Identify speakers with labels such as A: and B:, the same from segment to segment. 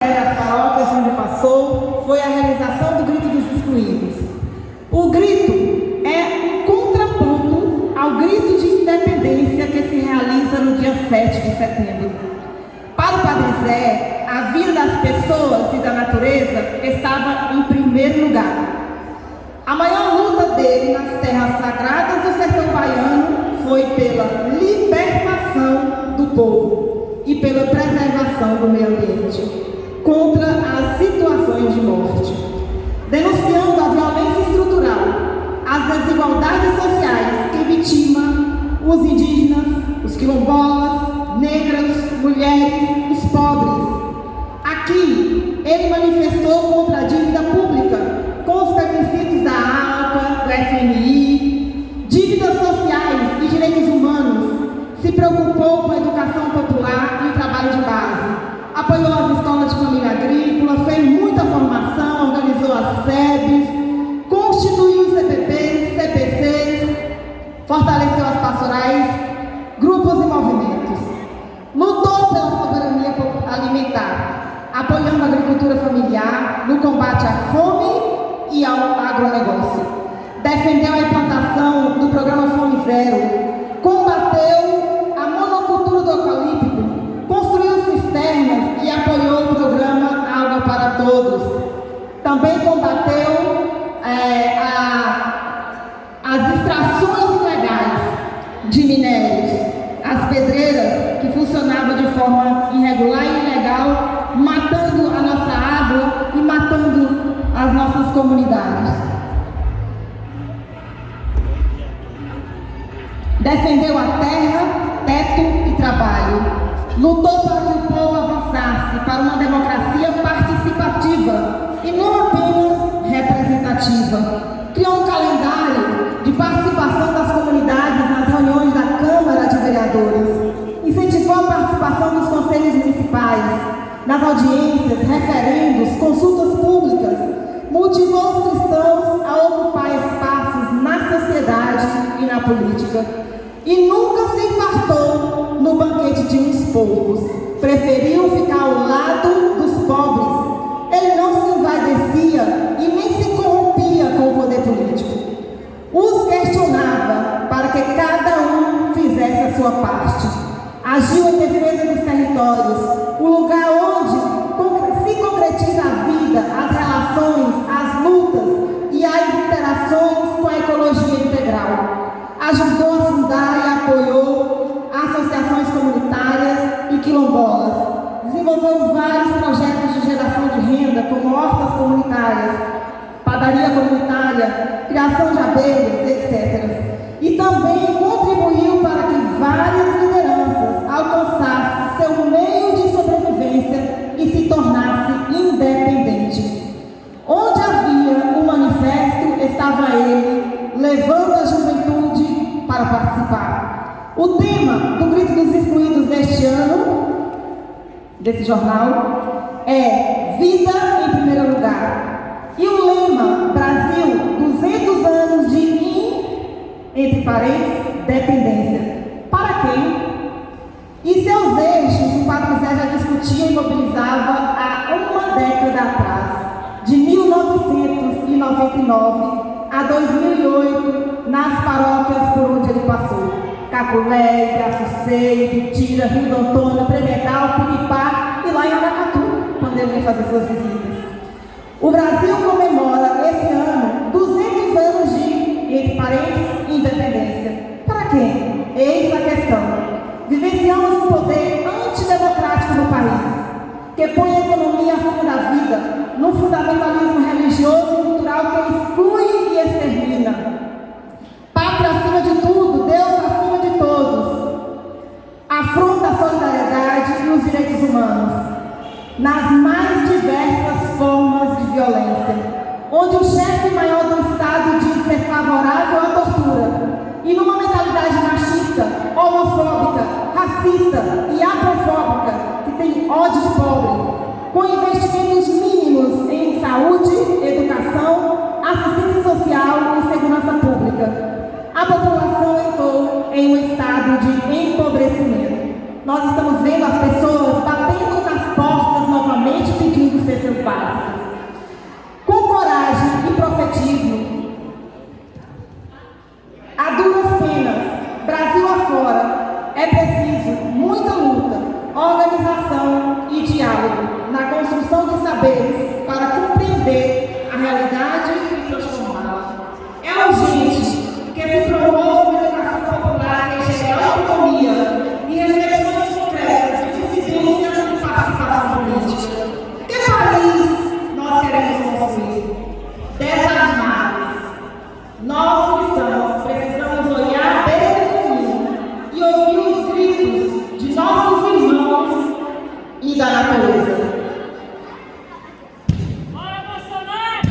A: As paróquias onde passou foi a realização do Grito dos Excluídos. O grito é um contraponto ao grito de independência que se realiza no dia 7 de setembro. Para o Padre Zé, a vida das pessoas e da natureza estava em primeiro lugar. A maior luta dele nas terras sagradas do sertão baiano foi pela libertação do povo e pela preservação do meio ambiente contra as situações de morte, denunciando a violência estrutural, as desigualdades sociais que vitimam os indígenas, os quilombolas, negras, mulheres, os pobres. Aqui, ele manifestou contra a dívida pública, com os requisitos da ALCA, do FMI, dívidas sociais e direitos humanos, se preocupou com a educação popular e o trabalho de base, apoiou as escolas de família agrícola, fez muita formação, organizou as SEBs, constituiu os CPPs, CPCs, fortaleceu as pastorais, grupos e movimentos. Lutou pela soberania alimentar, apoiando a agricultura familiar no combate à fome e ao agronegócio. Defendeu a implantação do programa Fome Zero, combateu a monocultura do eucalipto, construiu cisternas e apoiou o programa Água para Todos. Também combateu as extrações ilegais de minérios, as pedreiras que funcionavam de forma irregular e ilegal, matando a nossa água e matando as nossas comunidades. Defendeu a terra, teto e trabalho. Lutou para que o povo avançasse para uma democracia participativa e não apenas representativa. Criou um calendário de participação das comunidades nas reuniões da Câmara de Vereadores. Incentivou a participação dos conselhos municipais, nas audiências, referendos, consultas públicas. Motivou os cristãos a ocupar espaços na sociedade e na política. E nunca se fartou no banquete de uns poucos. Preferiu ficar ao lado dos pobres. Ele não se envaidecia e nem se corrompia com o poder político. Os questionava para que cada um fizesse a sua parte. Agiu em defesa dos territórios, o lugar onde se concretiza a vida, as relações, as lutas e as interações com a ecologia integral. Ajudou a fundar e apoiou associações comunitárias e quilombolas. Desenvolveu vários projetos de geração de renda, como hortas comunitárias, padaria comunitária, criação de abelhas, etc. E também contribuiu para que várias lideranças alcançassem seu meio de sobrevivência e se tornassem independentes. Onde havia um manifesto, estava ele, levando a juventude para participar. O tema do Grito dos Excluídos deste ano, desse jornal, é Vida em Primeiro Lugar. E o lema, Brasil, 200 anos de entre parênteses, dependência. Para quem? E seus eixos, o Padre Zé já discutia e mobilizava há uma década atrás, de 1999 a 2008, nas paróquias por onde ele passou. Caculé, Graçucei, Pitira, Rio do Antônio, Tremedal, Piripá e lá em Aracatu, quando ele veio fazer suas visitas. O Brasil comemora esse ano 200 anos de, entre parênteses, independência. Para quem? Eis a questão. Vivenciamos um poder antidemocrático no país, que põe a economia acima da vida, num fundamentalismo religioso e cultural que exclui e extermina. Pátria acima de tudo, Deus acima de todos. Afronta a solidariedade e os direitos humanos, nas mais diversas formas de violência, onde o chefe maior do Estado diz ser favorável à tortura, e numa mentalidade machista, homofóbica, racista e afrofóbica, que tem ódio de pobre, com investimentos mínimos em saúde, educação, assistência social e segurança pública, a população entrou em um estado de empobrecimento. Nós estamos vendo as pessoas batendo nas portas novamente, pedindo despotismo. A duras penas, Brasil afora, é preciso muita luta, organização e diálogo na construção de saberes para compreender a realidade e transformá-la. É urgente que se promova uma educação popular que gere autonomia e reflexões concretas de disciplina e participação política. Que país nós queremos construir? Desarmados. Nós cristãos precisamos olhar desde o caminho e ouvir os gritos de nossos irmãos e da natureza.
B: Bora, Bolsonaro!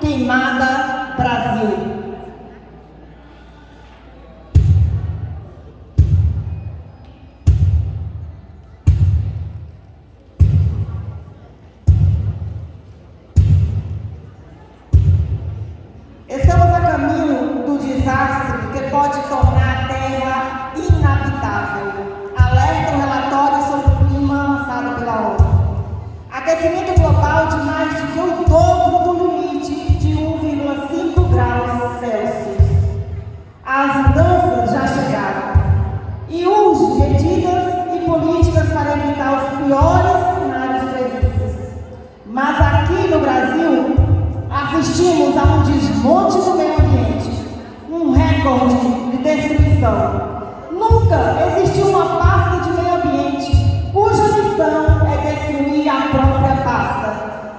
A: Queimada Brasil. Estamos a caminho do desastre que pode tornar a Terra inabitável. Alerta o relatório sobre o clima lançado pela ONU. Aquecimento global de mais de que o dobro do limite de 1,5 graus Celsius. As mudanças já chegaram e urge medidas e políticas para evitar os piores cenários previstos. Mas aqui no Brasil, assistimos a um desmonte do meio ambiente, um recorde de destruição. Nunca existiu uma pasta de meio ambiente cuja missão é destruir a própria pasta,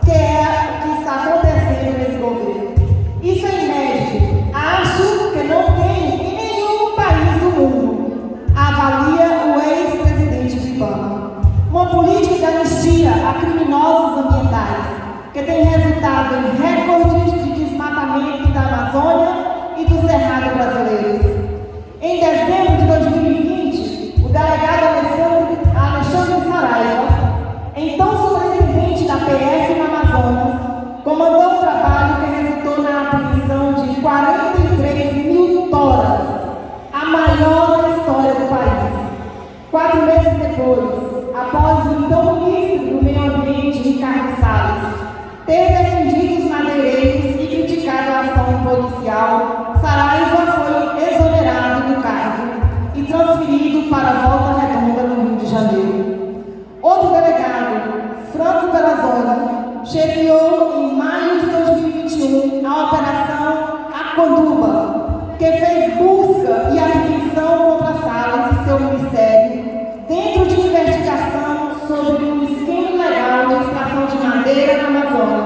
A: que é o que está acontecendo nesse governo. Isso é inédito. Acho que não tem em nenhum país do mundo, avalia o ex-presidente do IBAMA. Uma política de anistia a criminosos ambientais, que tem resultado em recordes de desmatamento da Amazônia e do Cerrado brasileiros. Em dezembro de 2020, o delegado Alexandre Saraiva, então superintendente da PF no Amazonas, comandou um trabalho que resultou na apreensão de 43 mil toras, a maior da história do país. 4 meses depois, após o então ministro do Meio Ambiente, Ricardo Salles, ter defendido os madeireiros e criticado a ação policial, Saraiva foi exonerado do cargo e transferido para a Volta Redonda, no Rio de Janeiro. Outro delegado, Franco Perazzoli, chefiou em maio de 2021 a Operação Aconduba, que fez busca e apreensão contra Salles e seu ministério, dentro de investigação sobre um esquema ilegal de extração de madeira na Amazônia.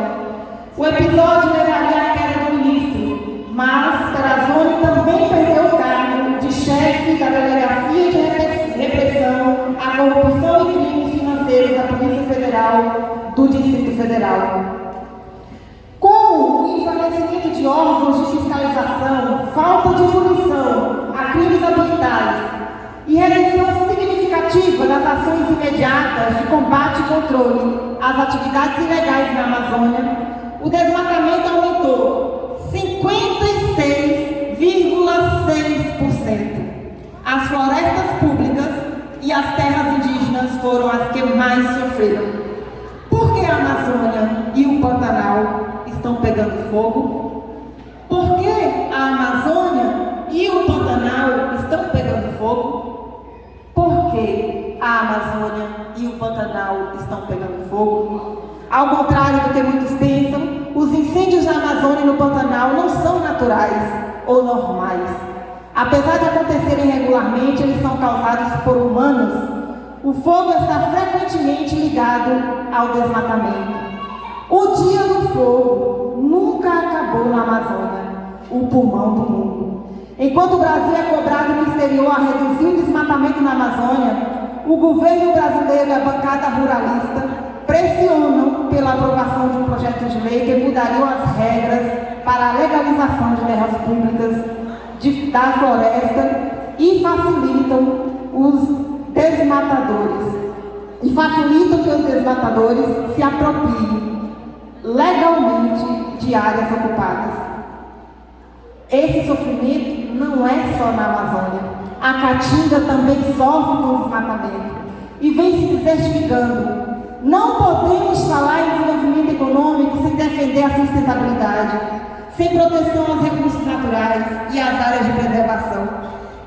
A: O episódio levaria à queda do ministro, mas Perazzoli também perdeu o cargo de chefe da Delegacia de Repressão à Corrupção e Crimes Financeiros da Polícia Federal do Distrito Federal. Com o enfraquecimento de órgãos de fiscalização, falta de punição a crimes ambientais e redução significativa das ações imediatas de combate e controle às atividades ilegais na Amazônia, o desmatamento aumentou 56,6%. As florestas públicas e as terras indígenas foram as que mais sofreram. Por que a Amazônia e o Pantanal estão pegando fogo? Por que a Amazônia e o Pantanal estão pegando fogo? Por que a Amazônia e o Pantanal estão pegando fogo? Ao contrário do que muitos pensam, os incêndios na Amazônia e no Pantanal não são naturais ou normais. Apesar de acontecerem regularmente, eles são causados por humanos. O fogo está frequentemente ligado ao desmatamento. O dia do fogo nunca acabou na Amazônia, o pulmão do mundo. Enquanto o Brasil é cobrado no exterior a reduzir o desmatamento na Amazônia, o governo brasileiro e a bancada ruralista pressionam pela aprovação de um projeto de lei que mudariam as regras para a legalização de terras públicas da floresta e facilitam os desmatadores. E facilitam que os desmatadores se apropriem legalmente de áreas ocupadas. Esse sofrimento não é só na Amazônia. A Caatinga também sofre com o desmatamento e vem se desertificando. Não podemos falar em desenvolvimento econômico sem defender a sustentabilidade, sem proteção aos recursos naturais e às áreas de preservação.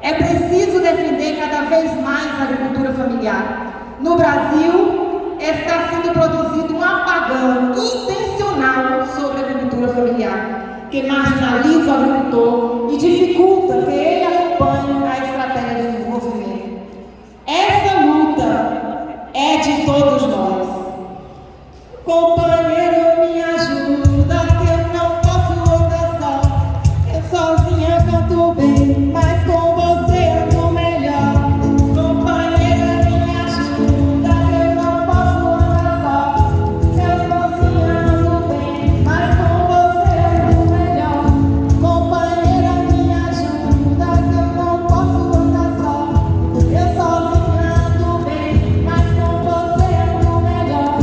A: É preciso defender cada vez mais a agricultura familiar. No Brasil, está sendo produzido um apagão intencional sobre a agricultura familiar, que marginaliza o agricultor e dificulta que ele acompanhe a estratégia de desenvolvimento. Essa luta é de todos nós. Companheiro, me ajuda, que eu não posso andar só. Eu sozinha canto bem, mas com você ando melhor. Companheira, me ajuda, que eu não posso andar só. Eu sozinha ando bem, mas com você ando melhor. Companheira, me ajuda, que eu não posso andar só. Eu sozinha ando bem, mas com você ando melhor.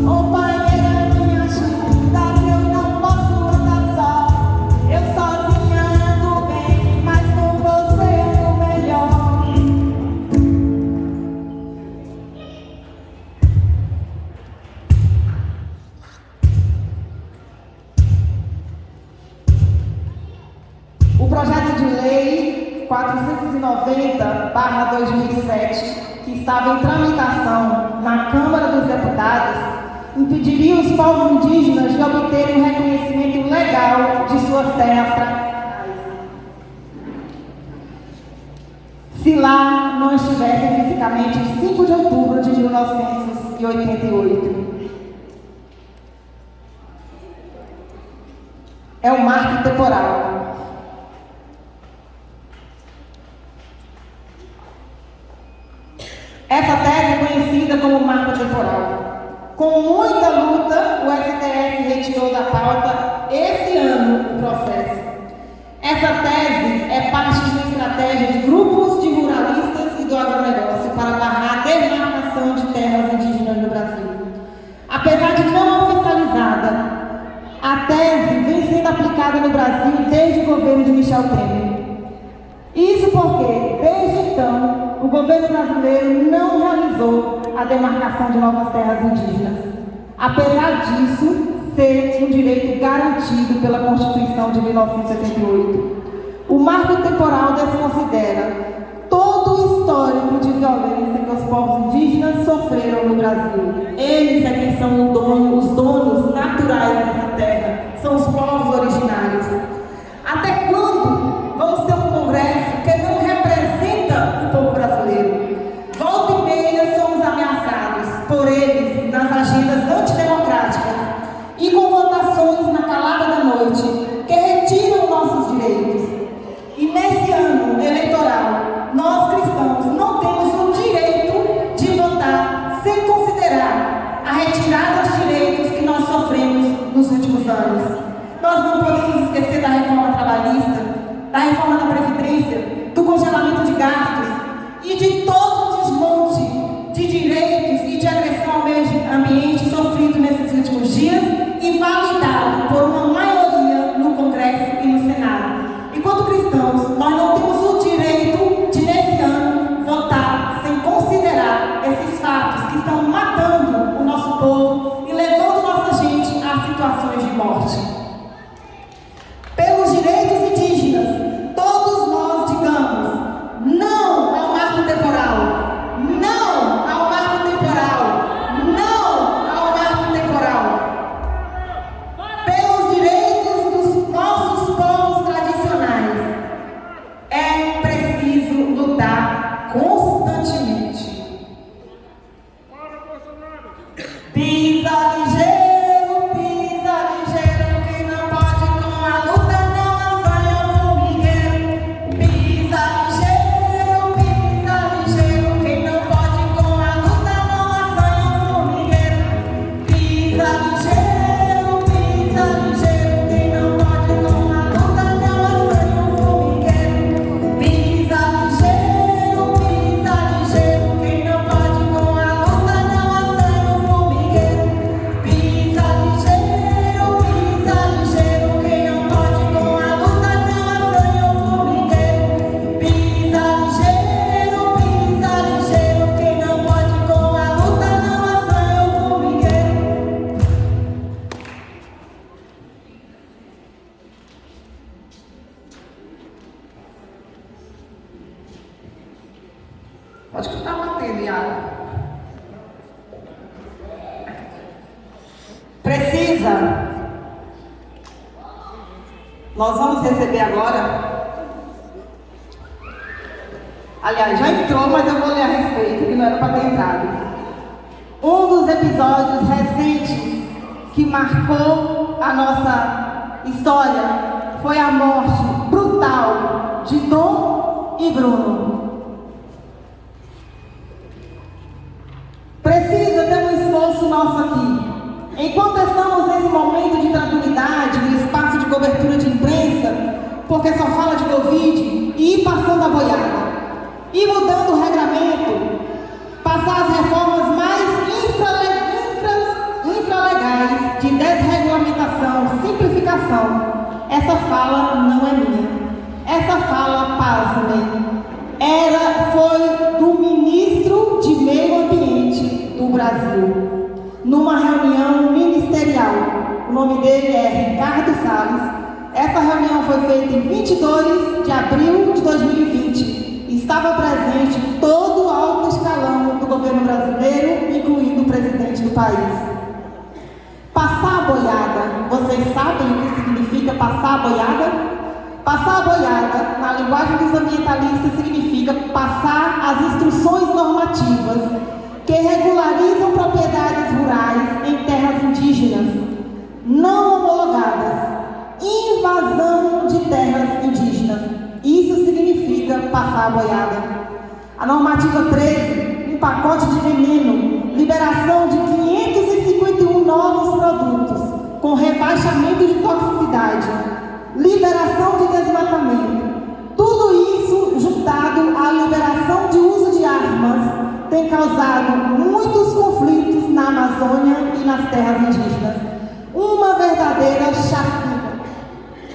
A: Companheira, me ajuda, que eu não posso andar só. Eu sozinha ando bem, mas com você ando melhor. O projeto de lei 490/2007, que estava em tramitação na Câmara dos Deputados, impediria os povos indígenas de obterem o reconhecimento legal de suas terras tradicionais, se lá não estivessem fisicamente em 5 de outubro de 1988. É um marco temporal. Essa tese é conhecida como marco temporal. Com muita luta, o STF retirou da pauta esse ano o processo. Essa tese é parte de uma estratégia de grupos de ruralistas e do agronegócio para barrar a demarcação de terras indígenas no Brasil. Apesar de não oficializada, a tese vem sendo aplicada no Brasil desde o governo de Michel Temer. Isso porque, desde então, o governo brasileiro não realizou a demarcação de novas terras indígenas, apesar disso ser um direito garantido pela Constituição de 1978. O marco temporal desconsidera todo o histórico de violência que os povos indígenas sofreram no Brasil. Eles é quem são os donos naturais dessa terra, são os povos originários. Até quando vamos ter um Congresso que não representa o povo brasileiro? Volta e meia somos ameaçados por eles nas agendas antidemocráticas e com votações na calada da noite que retiram nossos direitos. E nesse ano eleitoral, nós cristãos não temos o direito de votar sem considerar a retirada de direitos que nós sofremos nos últimos anos. Nós não podemos esquecer da reforma trabalhista, da reforma da Previdência, do congelamento de gastos e de todo o desmonte de direitos e de agressão ao meio ambiente sofrido nesses últimos dias e validado por uma maioria no Congresso e no Senado. Enquanto cristãos, nós não temos o direito de, nesse ano, votar sem considerar Pode que está batendo, Iago. Precisa. Nós vamos receber agora. Aliás, já entrou, mas eu vou ler a respeito, que não era para ter entrado. Um dos episódios recentes que marcou a nossa história foi a morte brutal de Dom e Bruno. Precisa ter um esforço nosso aqui. Enquanto estamos nesse momento de tranquilidade, no espaço de cobertura de imprensa, porque só fala de Covid, e ir passando a boiada, e mudando o regramento, passar as reformas mais infralegais de desregulamentação, simplificação. Essa fala não é minha. Essa fala, pasmem, foi do ministro de Meio Ambiente do Brasil, numa reunião ministerial. O nome dele é Ricardo Salles. Essa reunião foi feita em 22 de abril de 2020. Estava presente todo o alto escalão do governo brasileiro, incluindo o presidente do país. Passar a boiada. Vocês sabem o que significa passar a boiada? Passar a boiada, na linguagem dos ambientalistas, significa passar as instruções normativas que regularizam propriedades rurais em terras indígenas não homologadas. Invasão de terras indígenas. Isso significa passar a boiada. A normativa 13, um pacote de veneno, liberação de 551 novos produtos com rebaixamento de toxicidade, liberação de desmatamento. Tudo isso juntado à liberação de uso de armas tem causado muitos conflitos na Amazônia e nas terras indígenas. Uma verdadeira chacina.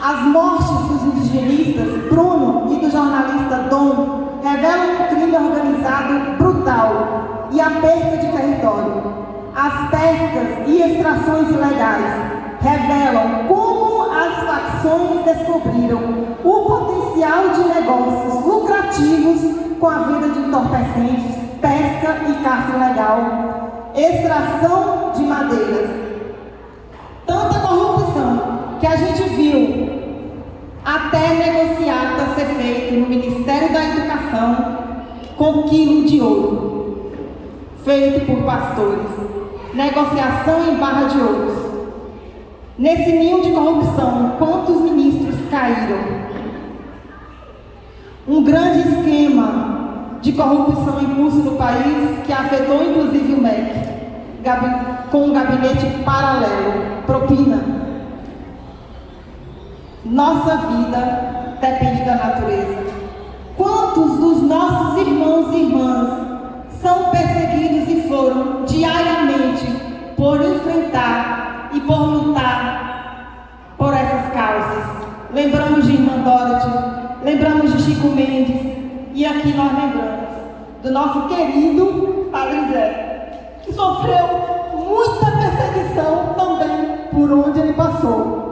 A: As mortes dos indigenistas, Bruno, e do jornalista Dom, revelam um crime organizado brutal e a perda de território. As pescas e extrações ilegais revelam como as facções descobriram o potencial de negócios lucrativos com a venda de entorpecentes, pesca e caça ilegal, extração de madeiras. Tanta corrupção que a gente viu até negociata ser feito no Ministério da Educação com quilo de ouro, feito por pastores. Negociação em barra de ouros. Nesse ninho de corrupção, quantos ministros caíram? Um grande esquema de corrupção em curso no país que afetou inclusive o MEC, com um gabinete paralelo, propina. Nossa vida depende da natureza. Quantos dos nossos irmãos e irmãs são perseguidos e foram diariamente por enfrentar e por lutar por essas causas? Lembramos de Irmã Dorothy, lembramos de Chico Mendes, e aqui nós lembramos do nosso querido Padre Zé, que sofreu muita perseguição também por onde ele passou.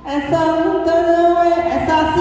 A: Essa luta não é, essa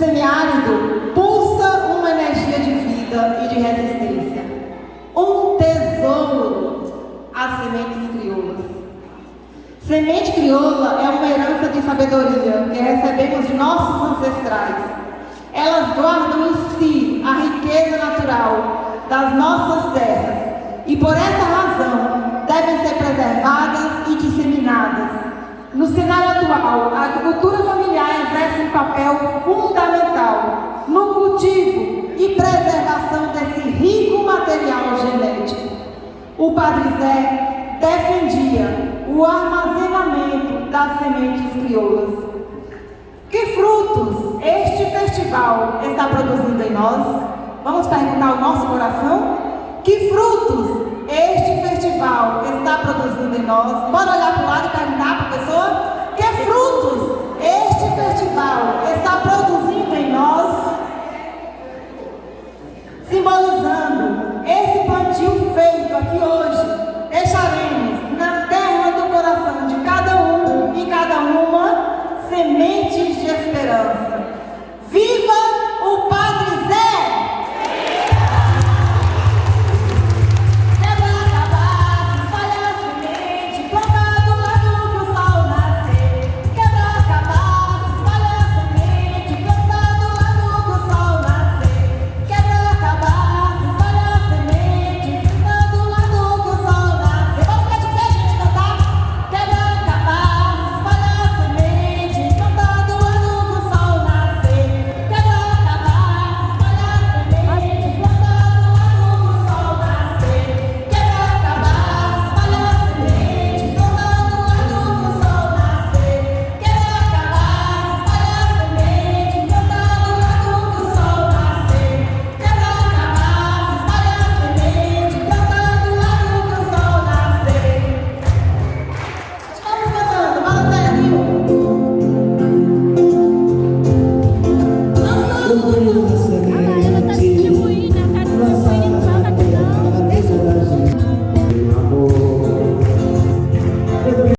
A: semiárido pulsa uma energia de vida e de resistência. Um tesouro, as sementes crioulas. Semente crioula é uma herança de sabedoria que recebemos de nossos ancestrais. Elas guardam em si a riqueza natural das nossas terras e, por essa razão, devem ser preservadas e disseminadas. No cenário atual, a agricultura familiar exerce um papel fundamental no cultivo e preservação desse rico material genético. O Padre Zé defendia o armazenamento das sementes crioulas. Que frutos este festival está produzindo em nós? Vamos perguntar ao nosso coração? Que frutos este festival está produzindo em nós? Bora olhar para o lado e perguntar para a pessoa: que frutos este festival está produzindo em nós? Simbolizando esse plantio feito aqui hoje